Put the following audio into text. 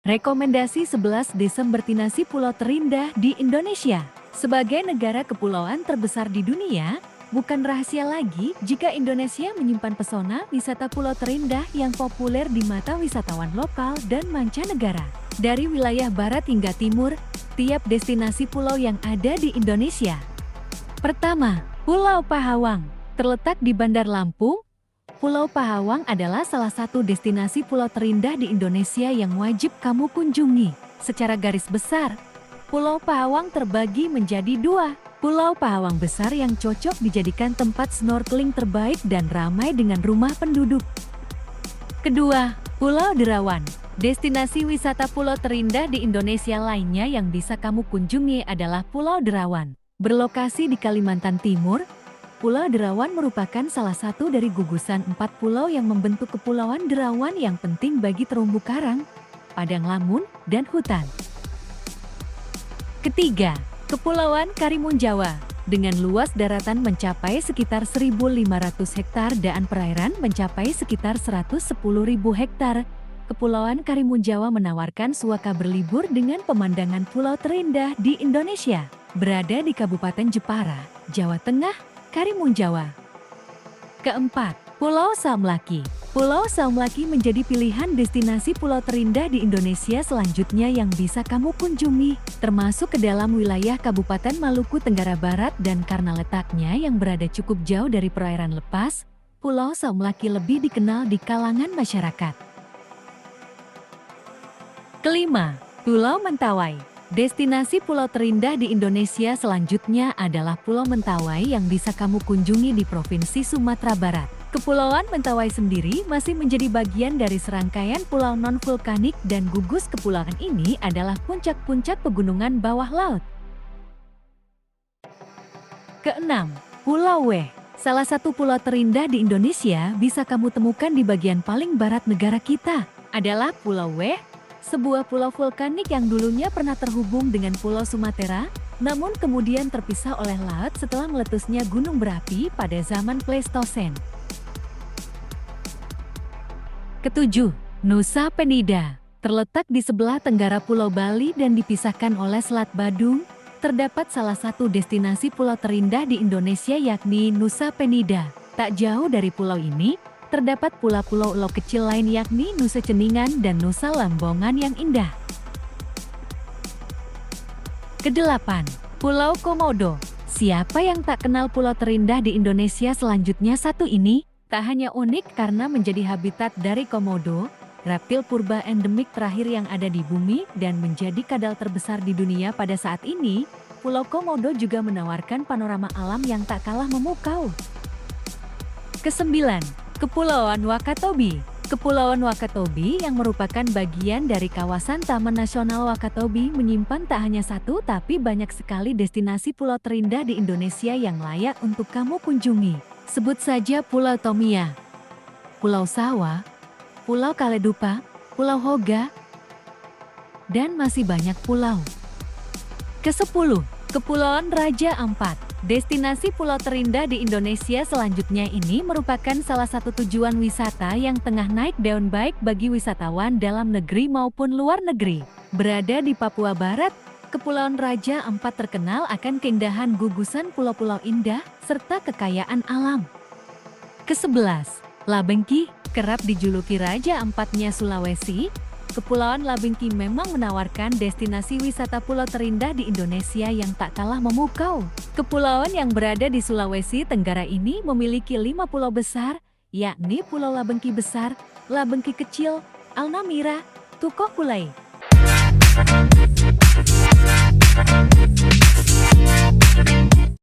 Rekomendasi 11 destinasi pulau terindah di Indonesia. Sebagai negara kepulauan terbesar di dunia, bukan rahasia lagi jika Indonesia menyimpan pesona wisata pulau terindah yang populer di mata wisatawan lokal dan mancanegara. Dari wilayah barat hingga timur, tiap destinasi pulau yang ada di Indonesia. Pertama, Pulau Pahawang. Terletak di Bandar Lampung, Pulau Pahawang adalah salah satu destinasi pulau terindah di Indonesia yang wajib kamu kunjungi. Secara garis besar, Pulau Pahawang terbagi menjadi dua. Pulau Pahawang besar yang cocok dijadikan tempat snorkeling terbaik dan ramai dengan rumah penduduk. Kedua, Pulau Derawan. Destinasi wisata pulau terindah di Indonesia lainnya yang bisa kamu kunjungi adalah Pulau Derawan. Berlokasi di Kalimantan Timur, Pulau Derawan merupakan salah satu dari gugusan 4 pulau yang membentuk Kepulauan Derawan yang penting bagi terumbu karang, padang lamun, dan hutan. Ketiga, Kepulauan Karimun Jawa. Dengan luas daratan mencapai sekitar 1.500 hektar dan perairan mencapai sekitar 110.000 hektar, Kepulauan Karimun Jawa menawarkan suaka berlibur dengan pemandangan pulau terindah di Indonesia. Berada di Kabupaten Jepara, Jawa Tengah, Karimun Jawa. Keempat, Pulau Saumlaki. Pulau Saumlaki menjadi pilihan destinasi pulau terindah di Indonesia selanjutnya yang bisa kamu kunjungi, termasuk ke dalam wilayah Kabupaten Maluku Tenggara Barat, dan karena letaknya yang berada cukup jauh dari perairan lepas, Pulau Saumlaki lebih dikenal di kalangan masyarakat. Kelima, Pulau Mentawai. Destinasi pulau terindah di Indonesia selanjutnya adalah Pulau Mentawai yang bisa kamu kunjungi di Provinsi Sumatera Barat. Kepulauan Mentawai sendiri masih menjadi bagian dari serangkaian pulau non-vulkanik dan gugus kepulauan ini adalah puncak-puncak pegunungan bawah laut. Keenam, Pulau Weh. Salah satu pulau terindah di Indonesia bisa kamu temukan di bagian paling barat negara kita adalah Pulau Weh, sebuah pulau vulkanik yang dulunya pernah terhubung dengan Pulau Sumatera, namun kemudian terpisah oleh laut setelah meletusnya gunung berapi pada zaman Pleistosen. Ketujuh, Nusa Penida. Terletak di sebelah tenggara Pulau Bali dan dipisahkan oleh Selat Badung, terdapat salah satu destinasi pulau terindah di Indonesia yakni Nusa Penida. Tak jauh dari pulau ini, terdapat pula pulau-pulau kecil lain yakni Nusa Ceningan dan Nusa Lambongan yang indah. Kedelapan, Pulau Komodo. Siapa yang tak kenal pulau terindah di Indonesia selanjutnya satu ini? Tak hanya unik karena menjadi habitat dari komodo, reptil purba endemik terakhir yang ada di bumi dan menjadi kadal terbesar di dunia pada saat ini, Pulau Komodo juga menawarkan panorama alam yang tak kalah memukau. Kesembilan, Kepulauan Wakatobi. Kepulauan Wakatobi yang merupakan bagian dari kawasan Taman Nasional Wakatobi menyimpan tak hanya satu tapi banyak sekali destinasi pulau terindah di Indonesia yang layak untuk kamu kunjungi. Sebut saja Pulau Tomia, Pulau Sawa, Pulau Kaledupa, Pulau Hoga, dan masih banyak pulau. Kesepuluh, Kepulauan Raja Ampat. Destinasi pulau terindah di Indonesia selanjutnya ini merupakan salah satu tujuan wisata yang tengah naik daun baik bagi wisatawan dalam negeri maupun luar negeri. Berada di Papua Barat, Kepulauan Raja Ampat terkenal akan keindahan gugusan pulau-pulau indah serta kekayaan alam. Kesebelas, Labengki. Kerap dijuluki Raja Ampatnya Sulawesi, Kepulauan Labengki memang menawarkan destinasi wisata pulau terindah di Indonesia yang tak kalah memukau. Kepulauan yang berada di Sulawesi Tenggara ini memiliki 5 pulau besar, yakni Pulau Labengki Besar, Labengki Kecil, Alnamira, Tukoh Kulai.